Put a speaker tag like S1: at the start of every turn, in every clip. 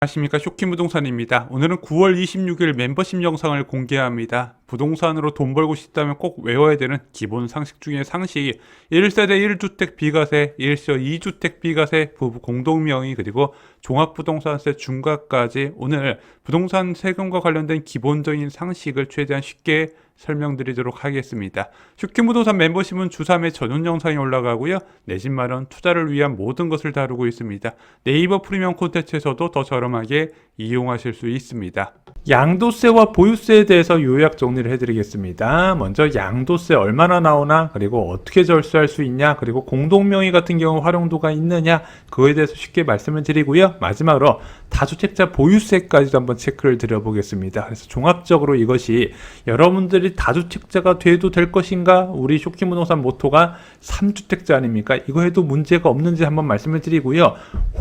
S1: 안녕하십니까, 쇼킹부동산입니다. 오늘은 9월 26일 멤버십 영상을 공개합니다. 부동산으로 돈 벌고 싶다면 꼭 외워야 되는 기본 상식 중에 상식이 1세대 1주택 비과세, 1서 2주택 비과세, 부부 공동명의, 그리고 종합부동산세 중과까지 오늘 부동산 세금과 관련된 기본적인 상식을 최대한 쉽게 설명드리도록 하겠습니다. 쇼킹부동산 멤버십은 주3회 전용 영상이 올라가고요. 내 집 마련, 투자를 위한 모든 것을 다루고 있습니다. 네이버 프리미엄 콘텐츠에서도 더 저렴하게 이용하실 수 있습니다. 양도세와 보유세에 대해서 요약 정리를 해드리겠습니다. 먼저 양도세 얼마나 나오나, 그리고 어떻게 절수할 수 있냐, 그리고 공동명의 같은 경우 활용도가 있느냐, 그거에 대해서 쉽게 말씀을 드리고요. 마지막으로 다주택자 보유세까지도 한번 체크를 드려보겠습니다. 그래서 종합적으로 이것이 여러분들이 다주택자가 돼도 될 것인가, 우리 쇼킹부동산 모토가 3주택자 아닙니까? 이거 해도 문제가 없는지 한번 말씀을 드리고요.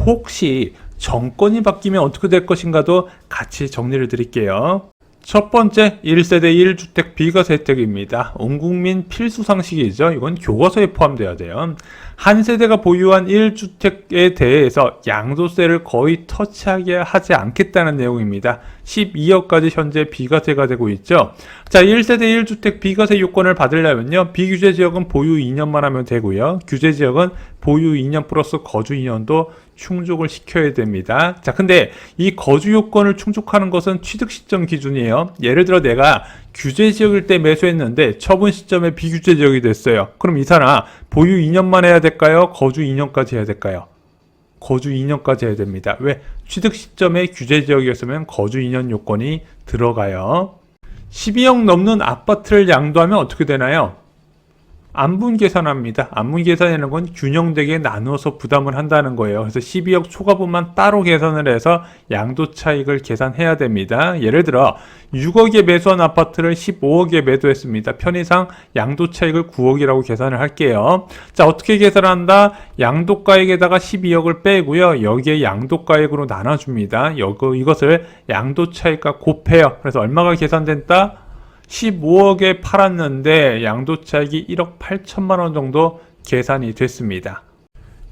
S1: 혹시 정권이 바뀌면 어떻게 될 것인가도 같이 정리를 드릴게요. 첫 번째, 1세대 1주택 비과세 혜택입니다. 온 국민 필수 상식이죠. 이건 교과서에 포함되어야 돼요. 한 세대가 보유한 1주택에 대해서 양도세를 거의 터치하게 하지 않겠다는 내용입니다. 12억까지 현재 비과세가 되고 있죠. 자, 1세대 1주택 비과세 요건을 받으려면요, 비규제 지역은 보유 2년만 하면 되고요. 규제 지역은 보유 2년 플러스 거주 2년도 충족을 시켜야 됩니다. 자, 근데 이 거주 요건을 충족하는 것은 취득 시점 기준이에요. 예를 들어 내가 규제 지역일 때 매수했는데 처분 시점에 비규제 지역이 됐어요. 그럼 이 사람 보유 2년만 해야 될까요? 거주 2년까지 해야 될까요? 거주 2년까지 해야 됩니다. 왜? 취득 시점에 규제 지역이었으면 거주 2년 요건이 들어가요. 12억 넘는 아파트를 양도하면 어떻게 되나요? 안분 계산합니다. 안분 계산이라는 건 균형되게 나누어서 부담을 한다는 거예요. 그래서 12억 초과분만 따로 계산을 해서 양도 차익을 계산해야 됩니다. 예를 들어 6억에 매수한 아파트를 15억에 매도했습니다. 편의상 양도 차익을 9억이라고 계산을 할게요. 자, 어떻게 계산한다? 양도가액에다가 12억을 빼고요. 여기에 양도가액으로 나눠줍니다. 이것을 양도 차익과 곱해요. 그래서 얼마가 계산된다? 15억에 팔았는데 양도차익이 1억 8천만 원 정도 계산이 됐습니다.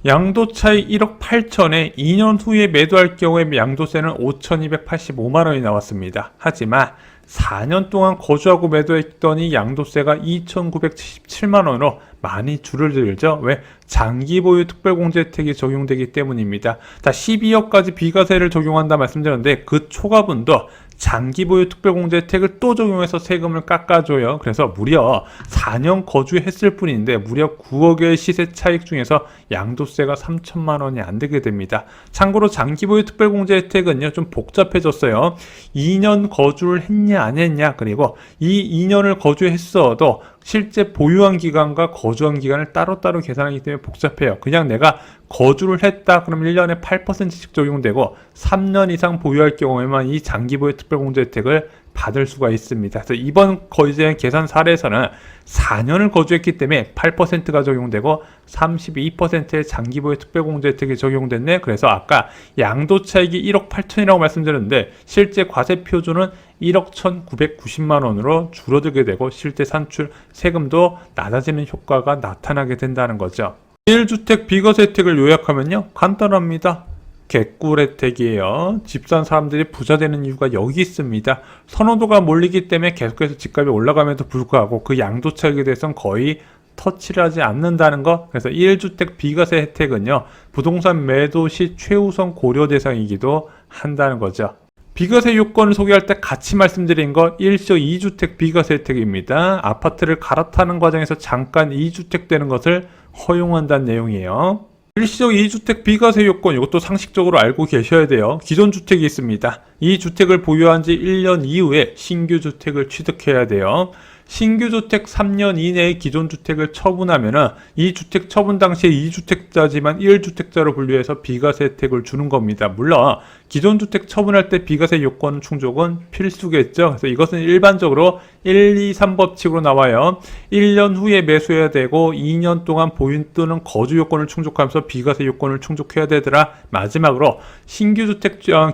S1: 양도차익 1억 8천에 2년 후에 매도할 경우에 양도세는 5,285만 원이 나왔습니다. 하지만 4년 동안 거주하고 매도했더니 양도세가 2,977만 원으로 많이 줄어들죠. 왜? 장기 보유 특별공제 혜택이 적용되기 때문입니다. 자, 12억까지 비과세를 적용한다 말씀드렸는데 그 초과분도 장기 보유 특별공제 혜택을 또 적용해서 세금을 깎아줘요. 그래서 무려 4년 거주했을 뿐인데 무려 9억의 시세 차익 중에서 양도세가 3천만 원이 안 되게 됩니다. 참고로 장기 보유 특별공제 혜택은요, 좀 복잡해졌어요. 2년 거주를 했냐 안 했냐, 그리고 이 2년을 거주했어도 실제 보유한 기간과 거주한 기간을 따로따로 계산하기 때문에 복잡해요. 그냥 내가 거주를 했다 그럼 1년에 8%씩 적용되고 3년 이상 보유할 경우에만 이 장기보유 특별공제 혜택을 받을 수가 있습니다. 그래서 이번 거주의 계산 사례에서는 4년을 거주했기 때문에 8%가 적용되고 32%의 장기보유 특별공제 혜택이 적용됐네. 그래서 아까 양도차익이 1억 8천이라고 말씀드렸는데 실제 과세 표준은 1억 1,990만 원으로 줄어들게 되고 실제 산출 세금도 낮아지는 효과가 나타나게 된다는 거죠. 1주택 비과세 혜택을 요약하면요, 간단합니다. 개꿀 혜택이에요. 집 산 사람들이 부자 되는 이유가 여기 있습니다. 선호도가 몰리기 때문에 계속해서 집값이 올라감에도 불구하고 그 양도 차익에 대해서는 거의 터치를 하지 않는다는 거. 그래서 1주택 비과세 혜택은요, 부동산 매도 시 최우선 고려 대상이기도 한다는 거죠. 비과세 요건을 소개할 때 같이 말씀드린 거 1시 2주택 비과세 혜택입니다. 아파트를 갈아타는 과정에서 잠깐 2주택 되는 것을 허용한다는 내용이에요. 일시적 2주택 비과세 요건, 이것도 상식적으로 알고 계셔야 돼요. 기존 주택이 있습니다. 이 주택을 보유한 지 1년 이후에 신규 주택을 취득해야 돼요. 신규 주택 3년 이내에 기존 주택을 처분하면은 이 주택 처분 당시에 2주택자지만 1주택자로 분류해서 비과세 혜택을 주는 겁니다. 물론 기존 주택 처분할 때 비과세 요건 충족은 필수겠죠. 그래서 이것은 일반적으로 1, 2, 3법칙으로 나와요. 1년 후에 매수해야 되고 2년 동안 보유 또는 거주 요건을 충족하면서 비과세 요건을 충족해야 되더라. 마지막으로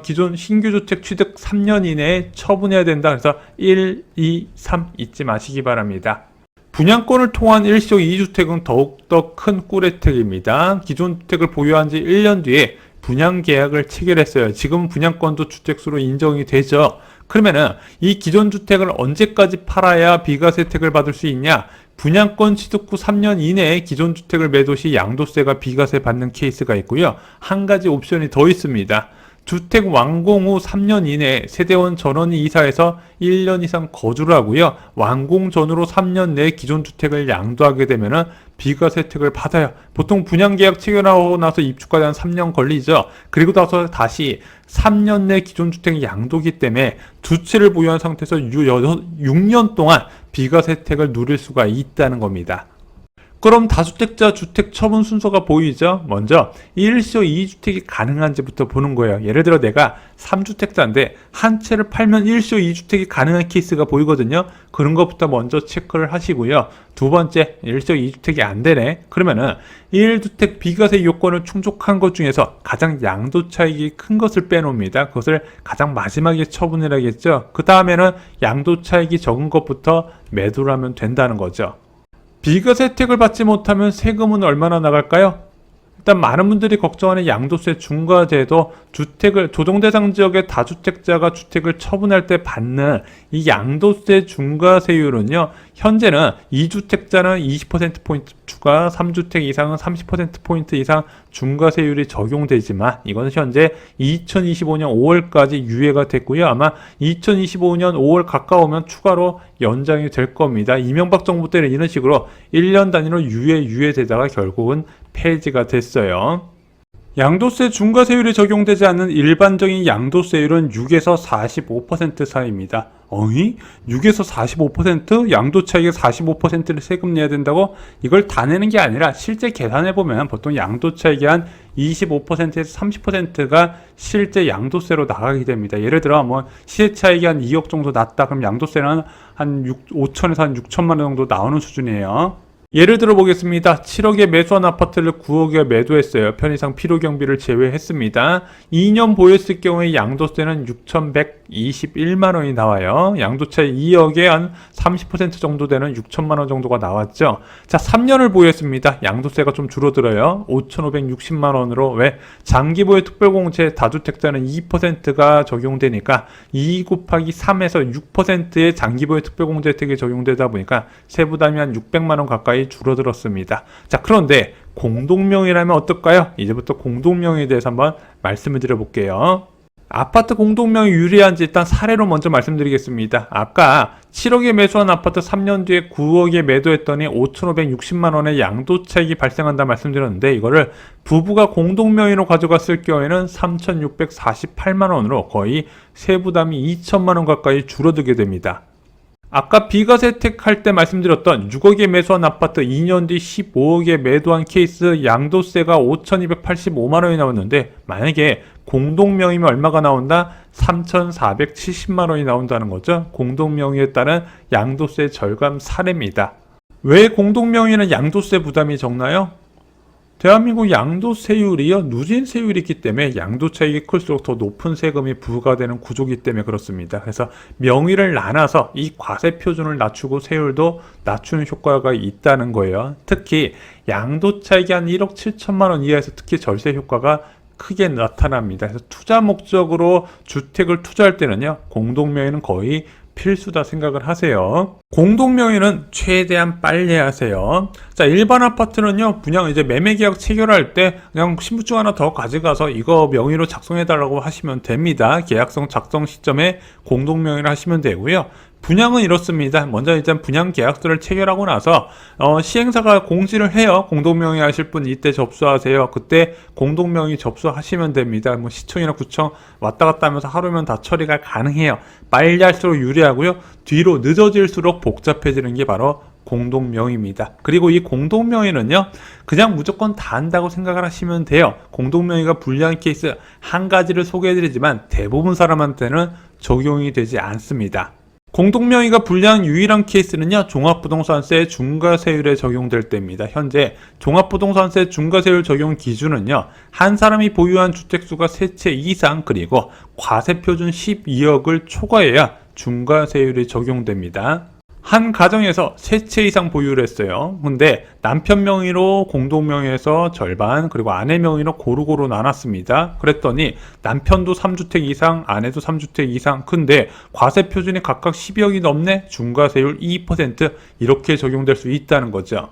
S1: 기존 신규 주택 취득 3년 이내에 처분해야 된다. 그래서 1, 2, 3 잊지 마시기 바랍니다. 분양권을 통한 일시적 2주택은 더욱더 큰 꿀 혜택입니다. 기존 주택을 보유한 지 1년 뒤에 분양계약을 체결했어요. 지금 분양권도 주택수로 인정이 되죠. 그러면은 이 기존 주택을 언제까지 팔아야 비과세 혜택을 받을 수 있냐? 분양권 취득 후 3년 이내에 기존 주택을 매도 시 양도세가 비과세 받는 케이스가 있고요. 한 가지 옵션이 더 있습니다. 주택 완공 후 3년 이내에 세대원 전원이 이사해서 1년 이상 거주를 하고요. 완공 전후로 3년 내에 기존 주택을 양도하게 되면은 비과세 혜택을 받아요. 보통 분양계약 체결하고 나서 입주까지 한 3년 걸리죠. 그리고 나서 다시 3년 내 기존 주택 양도기 때문에 두 채를 보유한 상태에서 6년 동안 비과세 혜택을 누릴 수가 있다는 겁니다. 그럼 다주택자 주택 처분 순서가 보이죠? 먼저 1시 2주택이 가능한지부터 보는 거예요. 예를 들어 내가 3주택자인데 한 채를 팔면 1시 2주택이 가능한 케이스가 보이거든요. 그런 것부터 먼저 체크를 하시고요. 두 번째, 1시 2주택이 안 되네. 그러면은 1주택 비과세 요건을 충족한 것 중에서 가장 양도 차익이 큰 것을 빼놓습니다. 그것을 가장 마지막에 처분을 하겠죠. 그 다음에는 양도 차익이 적은 것부터 매도를 하면 된다는 거죠. 비과세 혜택을 받지 못하면 세금은 얼마나 나갈까요? 일단 많은 분들이 걱정하는 양도세 중과제도 주택을 조정대상 지역의 다주택자가 주택을 처분할 때 받는 이 양도세 중과세율은요. 현재는 2주택자는 20%포인트 추가, 3주택 이상은 30%포인트 이상 중과세율이 적용되지만 이건 현재 2025년 5월까지 유예가 됐고요. 아마 2025년 5월 가까우면 추가로 연장이 될 겁니다. 이명박 정부 때는 이런 식으로 1년 단위로 유예되다가 결국은 폐지가 됐어요. 양도세 중과세율이 적용되지 않는 일반적인 양도세율은 6에서 45% 사이입니다. 어이? 6에서 45%? 양도 차익의 45%를 세금 내야 된다고? 이걸 다 내는 게 아니라 실제 계산해보면 보통 양도 차익이 한 25%에서 30%가 실제 양도세로 나가게 됩니다. 예를 들어 뭐 시세 차익이 한 2억 정도 났다. 그럼 양도세는 한 5천에서 한 6천만 원 정도 나오는 수준이에요. 예를 들어 보겠습니다. 7억에 매수한 아파트를 9억에 매도했어요. 편의상 필요경비를 제외했습니다. 2년 보유했을 경우에 양도세는 6,121만 원이 나와요. 양도차익 2억에 한 30% 정도 되는 6천만 원 정도가 나왔죠. 자, 3년을 보유했습니다. 양도세가 좀 줄어들어요. 5,560만 원으로. 왜? 장기보유 특별공제 다주택자는 2%가 적용되니까 2 곱하기 3에서 6%의 장기보유 특별공제 혜택이 적용되다 보니까 세부담이 한 600만 원 가까이 줄어들었습니다. 자, 그런데 공동명의라면 어떨까요? 이제부터 공동명의에 대해서 한번 말씀을 드려볼게요. 아파트 공동명의 유리한지 일단 사례로 먼저 말씀드리겠습니다. 아까 7억에 매수한 아파트 3년 뒤에 9억에 매도했더니 5,560만 원의 양도차익이 발생한다 말씀드렸는데 이거를 부부가 공동명의로 가져갔을 경우에는 3,648만 원으로 거의 세부담이 2천만 원 가까이 줄어들게 됩니다. 아까 비과세 혜택 할 때 말씀드렸던 6억에 매수한 아파트 2년 뒤 15억에 매도한 케이스 양도세가 5,285만 원이 나왔는데 만약에 공동명의면 얼마가 나온다? 3,470만 원이 나온다는 거죠. 공동명의에 따른 양도세 절감 사례입니다. 왜 공동명의는 양도세 부담이 적나요? 대한민국 양도세율이요 누진세율이 있기 때문에 양도차익이 클수록 더 높은 세금이 부과되는 구조이기 때문에 그렇습니다. 그래서 명의를 나눠서 이 과세표준을 낮추고 세율도 낮추는 효과가 있다는 거예요. 특히 양도차익이 한 1억 7천만 원 이하에서 특히 절세 효과가 크게 나타납니다. 그래서 투자 목적으로 주택을 투자할 때는요 공동명의는 거의 필수다 생각을 하세요. 공동명의는 최대한 빨리 하세요. 자, 일반 아파트는요, 그냥 이제 매매계약 체결할 때 그냥 신분증 하나 더 가져가서 이거 명의로 작성해달라고 하시면 됩니다. 계약서 작성 시점에 공동명의를 하시면 되고요. 분양은 이렇습니다. 먼저 일단 분양 계약서를 체결하고 나서 시행사가 공지를 해요. 공동명의 하실 분 이때 접수하세요. 그때 공동명의 접수하시면 됩니다. 뭐 시청이나 구청 왔다 갔다 하면서 하루면 다 처리가 가능해요. 빨리 할수록 유리하고요. 뒤로 늦어질수록 복잡해지는 게 바로 공동명의입니다. 그리고 이 공동명의는요 그냥 무조건 다 한다고 생각을 하시면 돼요. 공동명의가 불리한 케이스 한 가지를 소개해드리지만 대부분 사람한테는 적용이 되지 않습니다. 공동명의가 불리한 유일한 케이스는요 종합부동산세 중과세율에 적용될 때입니다. 현재 종합부동산세 중과세율 적용 기준은요 한 사람이 보유한 주택수가 3채 이상 그리고 과세표준 12억을 초과해야 중과세율이 적용됩니다. 한 가정에서 세 채 이상 보유를 했어요. 근데 남편 명의로 공동 명의에서 절반, 그리고 아내 명의로 고루고루 나눴습니다. 그랬더니 남편도 3주택 이상, 아내도 3주택 이상. 근데 과세 표준이 각각 12억이 넘네? 중과세율 2% 이렇게 적용될 수 있다는 거죠.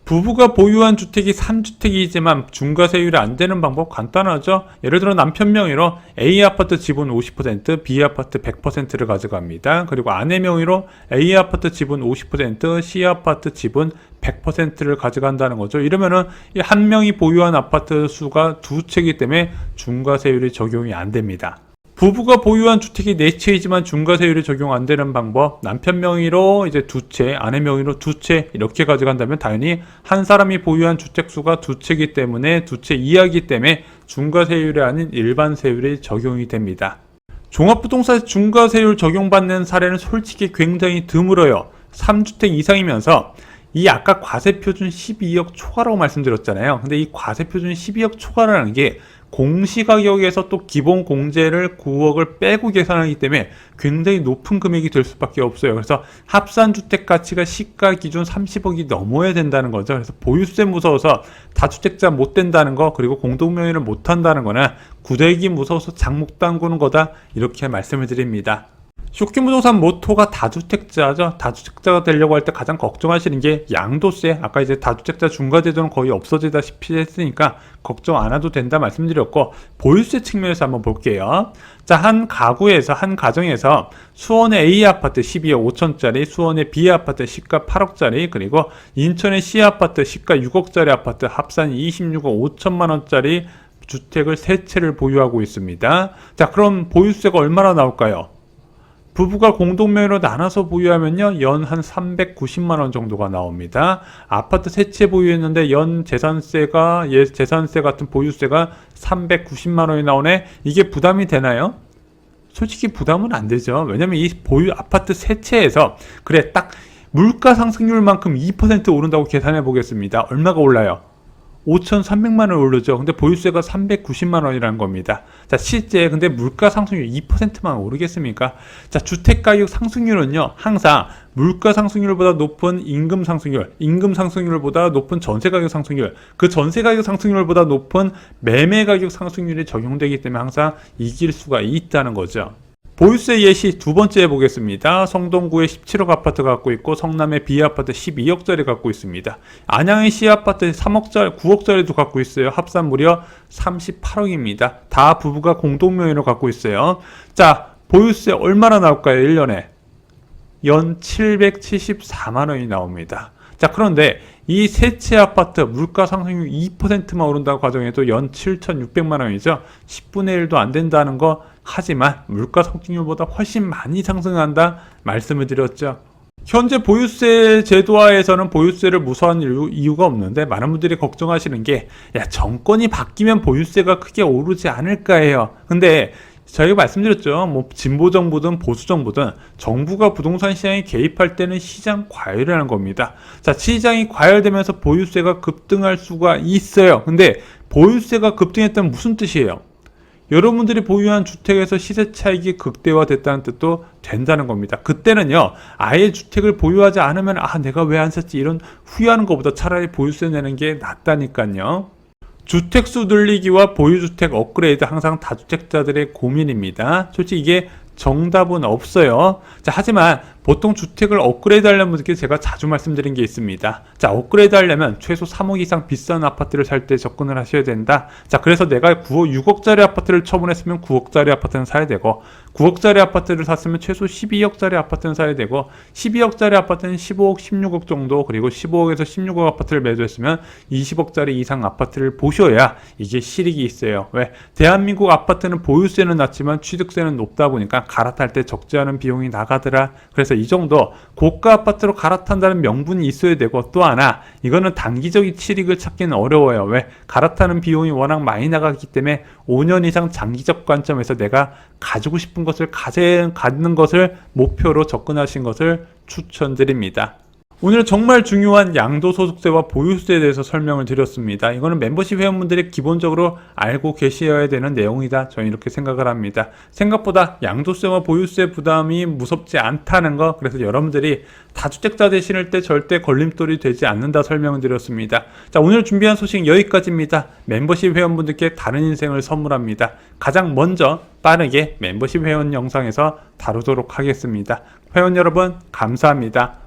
S1: 부부가 보유한 주택이 3주택이지만 중과세율이 안 되는 방법 간단하죠. 예를 들어 남편 명의로 A아파트 지분 50%, B아파트 100%를 가져갑니다. 그리고 아내 명의로 A아파트 지분 50%, C아파트 지분 100%를 가져간다는 거죠. 이러면은 이 한 명이 보유한 아파트 수가 두 채이기 때문에 중과세율이 적용이 안 됩니다. 부부가 보유한 주택이 4채이지만 중과세율이 적용 안 되는 방법, 남편 명의로 이제 2채, 아내 명의로 2채 이렇게 가져간다면 당연히 한 사람이 보유한 주택 수가 2채이기 때문에 2채 이하이기 때문에 중과세율이 아닌 일반 세율이 적용이 됩니다. 종합부동산 중과세율 적용받는 사례는 솔직히 굉장히 드물어요. 3주택 이상이면서 이 아까 과세표준 12억 초과라고 말씀드렸잖아요. 근데 이 과세표준 12억 초과라는 게 공시가격에서 또 기본 공제를 9억을 빼고 계산하기 때문에 굉장히 높은 금액이 될 수밖에 없어요. 그래서 합산주택 가치가 시가 기준 30억이 넘어야 된다는 거죠. 그래서 보유세 무서워서 다주택자 못 된다는 거, 그리고 공동명의를 못 한다는 거는 구대기 무서워서 장목 담그는 거다, 이렇게 말씀을 드립니다. 쇼킹부동산 모토가 다주택자죠. 다주택자가 되려고 할 때 가장 걱정하시는 게 양도세. 아까 이제 다주택자 중과제도는 거의 없어지다시피 했으니까 걱정 안 해도 된다 말씀드렸고, 보유세 측면에서 한번 볼게요. 자, 한 가구에서, 한 가정에서 수원의 A아파트 12억 5천짜리, 수원의 B아파트 시가 8억짜리, 그리고 인천의 C아파트 시가 6억짜리 아파트 합산 26억 5천만 원짜리 주택을 세 채를 보유하고 있습니다. 자, 그럼 보유세가 얼마나 나올까요? 부부가 공동명의로 나눠서 보유하면요, 연 한 390만 원 정도가 나옵니다. 아파트 세 채 보유했는데 연 재산세가, 재산세 같은 보유세가 390만 원이 나오네. 이게 부담이 되나요? 솔직히 부담은 안 되죠. 왜냐면 이 보유 아파트 세 채에서 그래 딱 물가 상승률만큼 2% 오른다고 계산해 보겠습니다. 얼마가 올라요? 5,300만 원 오르죠. 근데 보유세가 390만 원이라는 겁니다. 자, 실제 근데 물가 상승률 2%만 오르겠습니까? 자, 주택 가격 상승률은요, 항상 물가 상승률보다 높은 임금 상승률, 임금 상승률보다 높은 전세 가격 상승률, 그 전세 가격 상승률보다 높은 매매 가격 상승률이 적용되기 때문에 항상 이길 수가 있다는 거죠. 보유세 예시 두 번째 보겠습니다. 성동구에 17억 아파트 갖고 있고 성남의 B아파트 12억짜리 갖고 있습니다. 안양의 C아파트 3억짜리, 9억짜리도 갖고 있어요. 합산 무려 38억입니다. 다 부부가 공동명의로 갖고 있어요. 자, 보유세 얼마나 나올까요? 1년에 연 774만 원이 나옵니다. 자, 그런데 이 세 채 아파트 물가 상승률 2%만 오른다고 가정해도 연 7,600만 원이죠. 10분의 1도 안 된다는 거, 하지만 물가 상승률보다 훨씬 많이 상승한다 말씀을 드렸죠. 현재 보유세 제도화에서는 보유세를 무서워하는 이유가 없는데, 많은 분들이 걱정하시는 게 정권이 바뀌면 보유세가 크게 오르지 않을까 해요. 근데 저희가 말씀드렸죠. 뭐 진보 정부든 보수 정부든 정부가 부동산 시장에 개입할 때는 시장 과열이라는 겁니다. 자, 시장이 과열되면서 보유세가 급등할 수가 있어요. 근데 보유세가 급등했다면 무슨 뜻이에요? 여러분들이 보유한 주택에서 시세 차익이 극대화됐다는 뜻도 된다는 겁니다. 그때는요, 아예 주택을 보유하지 않으면 내가 왜 안 샀지 이런 후회하는 것보다 차라리 보유세 내는 게 낫다니까요. 주택수 늘리기와 보유주택 업그레이드, 항상 다주택자들의 고민입니다. 솔직히 이게 정답은 없어요. 자, 하지만 보통 주택을 업그레이드 하려면 분들께 제가 자주 말씀드린 게 있습니다. 자, 업그레이드 하려면 최소 3억 이상 비싼 아파트를 살 때 접근을 하셔야 된다. 자, 그래서 내가 6억짜리 아파트를 처분했으면 9억짜리 아파트는 사야 되고, 9억짜리 아파트를 샀으면 최소 12억짜리 아파트는 사야 되고, 12억짜리 아파트는 15억, 16억 정도, 그리고 15억에서 16억 아파트를 매도했으면 20억짜리 이상 아파트를 보셔야 이게 실익이 있어요. 왜? 대한민국 아파트는 보유세는 낮지만 취득세는 높다 보니까 갈아탈 때 적지 않은 비용이 나가더라. 그래서 이 정도 고가 아파트로 갈아탄다는 명분이 있어야 되고, 또 하나 이거는 단기적인 실익을 찾기는 어려워요. 왜? 갈아타는 비용이 워낙 많이 나가기 때문에 5년 이상 장기적 관점에서 내가 가지고 싶은 것을 갖는 것을 목표로 접근하신 것을 추천드립니다. 오늘 정말 중요한 양도소득세와 보유세에 대해서 설명을 드렸습니다. 이거는 멤버십 회원분들이 기본적으로 알고 계셔야 되는 내용이다. 저는 이렇게 생각을 합니다. 생각보다 양도세와 보유세 부담이 무섭지 않다는 거, 그래서 여러분들이 다주택자재 신을 때 절대 걸림돌이 되지 않는다 설명을 드렸습니다. 자, 오늘 준비한 소식 여기까지입니다. 멤버십 회원분들께 다른 인생을 선물합니다. 가장 먼저 빠르게 멤버십 회원 영상에서 다루도록 하겠습니다. 회원 여러분 감사합니다.